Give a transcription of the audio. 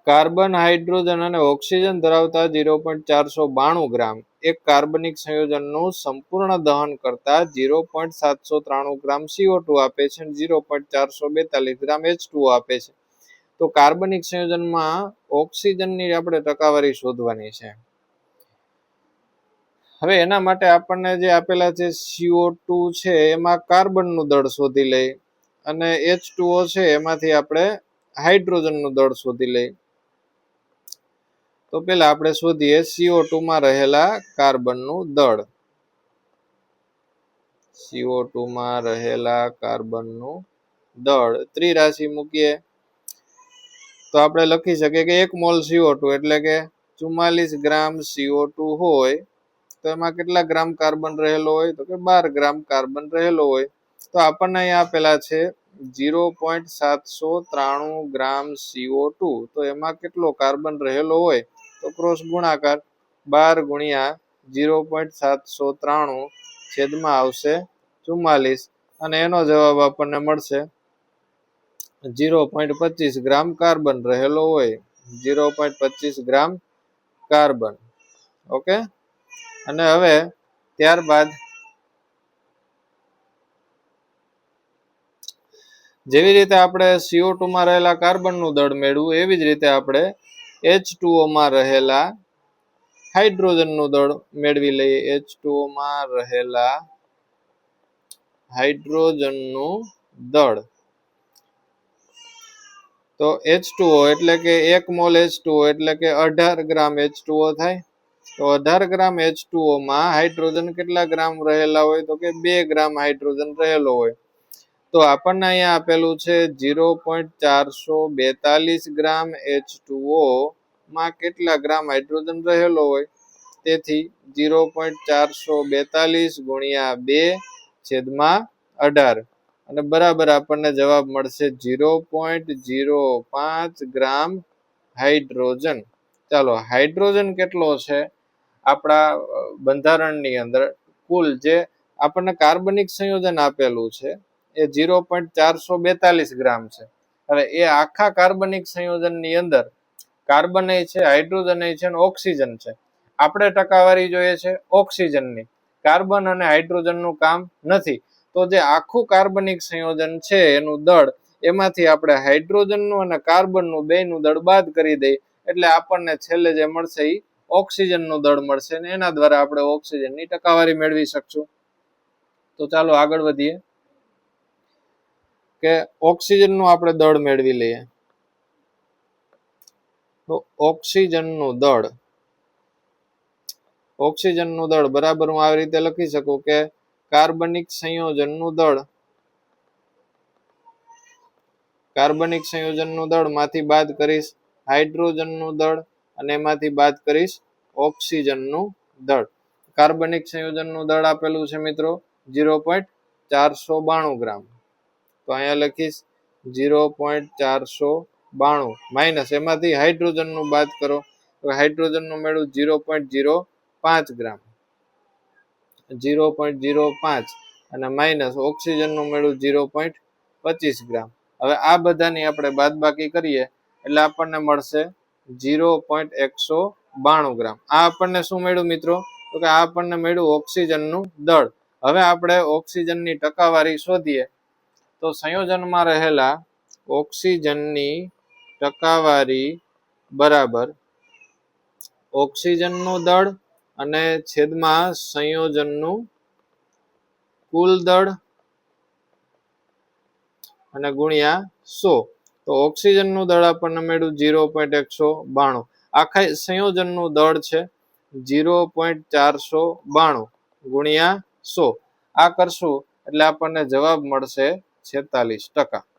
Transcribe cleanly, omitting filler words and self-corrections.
Carbon, hydrogen અને oxygen ધરાવતા 0.492 ગ્રામ એક કાર્બનિક સંયોજનનું સંપૂર્ણ દહન કરતા 0.793 ગ્રામ CO2 આપે છે અને 0.442 ગ્રામ H2O આપે છે. તો કાર્બનિક સંયોજનમાં ઓક્સિજનની આપણે ટકાવારી શોધવાની છે. હવે એના માટે આપણને જે આપેલા છે CO2 છે એમાં કાર્બનનું દળ શોધી લઈ અને H2O છે એમાંથી આપણે હાઇડ્રોજનનું દળ શોધી લઈ. તો પેલા આપણે શોધીએ CO2 માં રહેલા કાર્બનનું દળ. CO2 માં રહેલા કાર્બનનું દળ ત્રિરાશિ મૂકીએ તો આપણે લખી શકીએ કે 1 મોલ CO2 એટલે કે 44 ગ્રામ CO2 હોય તો એમાં કેટલા ગ્રામ કાર્બન રહેલો હોય તો કે 12 ગ્રામ કાર્બન રહેલો હોય. તો આપણને અહીંયા આપેલા છે 0.793 ગ્રામ CO2 તો એમાં કેટલો કાર્બન રહેલો હોય તો ક્રોસ ગુણાકાર 12 ગુણ્યા 0.793 છેદમાં આવશે 44 અને એનો જવાબ આપણને મળશે 0.25 ગ્રામ કાર્બન રહેલો હોય. 0.25 ગ્રામ કાર્બન. ઓકે. અને હવે ત્યારબાદ જેવી રીતે આપણે CO2 માં રહેલા કાર્બનનું દળ મેળવ્યું એવી જ રીતે આપણે H2O માં રહેલા હાઇડ્રોજનનું દળ મેળવી લઈએ. H2O માં રહેલા હાઇડ્રોજનનું દળ તો H2O એટલે કે 1 મોલ H2O એટલે કે 18 ગ્રામ H2O થાય. તો 18 ગ્રામ H2O માં હાઇડ્રોજન કેટલા ગ્રામ રહેલા હોય તો કે 2 ગ્રામ હાઇડ્રોજન રહેલો હોય. તો આપણને અહીંયા આપેલું છે 0.442 ગ્રામ H2O માં કેટલા ગ્રામ હાઇડ્રોજન રહેલો હોય. તેથી 0.442 ગુણ્યા 2 છેદમાં 18 અને બરાબર આપણને જવાબ મળશે 0.05 ગ્રામ હાઇડ્રોજન. ચાલો હાઇડ્રોજન કેટલો છે આપણા બંધારણની અંદર કુલ જે આપણને કાર્બનિક સંયોજન આપેલું છે એ 0.442 ગ્રામ છે. હવે એ આખા કાર્બનિક સંયોજનની અંદર કાર્બન છે, હાઇડ્રોજન છે અને ઓક્સિજન છે. આપણે ટકાવારી જોઈએ છે ઓક્સિજનની, કાર્બન અને હાઇડ્રોજનનું કામ નથી. તો જે આખું કાર્બનિક સંયોજન છે એનું દળ એમાંથી આપણે હાઇડ્રોજનનું અને કાર્બનનું બેયનું દળ બાદ કરી દઈએ એટલે આપણને છેલ્લે જે મળશે એ ઓક્સિજનનું દળ મળશે અને એના દ્વારા આપણે ઓક્સિજનની ટકાવારી મેળવી શકશું. તો ચાલો આગળ વધીએ કે ઓક્સિજનનું આપણે દળ મેળવી લઈએ. તો ઓક્સિજનનું દળ બરાબર હું આવી રીતે લખી શકું કે કાર્બનિક સંયોજનનું દળ માંથી બાદ કરીશ હાઇડ્રોજનનું દળ અને એમાંથી બાદ કરીશ ઓક્સિજનનું દળ. કાર્બનિક સંયોજનનું દળ આપેલું છે મિત્રો 0.492 ગ્રામ. તો અહીંયા લખીશ 0.492 માઇનસ એમાંથી હાઇડ્રોજનનું બાદ કરો તો હાઇડ્રોજનનું મેળવું 0.05 ગ્રામ 0.05 અને માઇનસ ઓક્સિજનનું મેળવું 0.25 ગ્રામ. હવે આ બધાની આપણે બાદબાકી કરીએ એટલે આપણને મળશે 0.192 ગ્રામ. આ આપણને શું મળ્યું મિત્રો તો કે આ આપણને મળ્યું ઓક્સિજનનું દળ. હવે આપણે ઓક્સિજનની ટકાવારી શોધીએ તો સંયોજનમાં રહેલા ઓક્સિજનની ટકાવારી બરાબર ઓક્સિજનનું દળ અને છેદમાં સંયોજનનું કુલ દળ અને ગુણ્યા 100. તો ઓક્સિજનનું દળ આપણને મળ્યું 0.192. આખા સંયોજનનું દળ છે 0.492 ગુણ્યા 100. આ કરશું એટલે આપણને જવાબ મળશે 46%.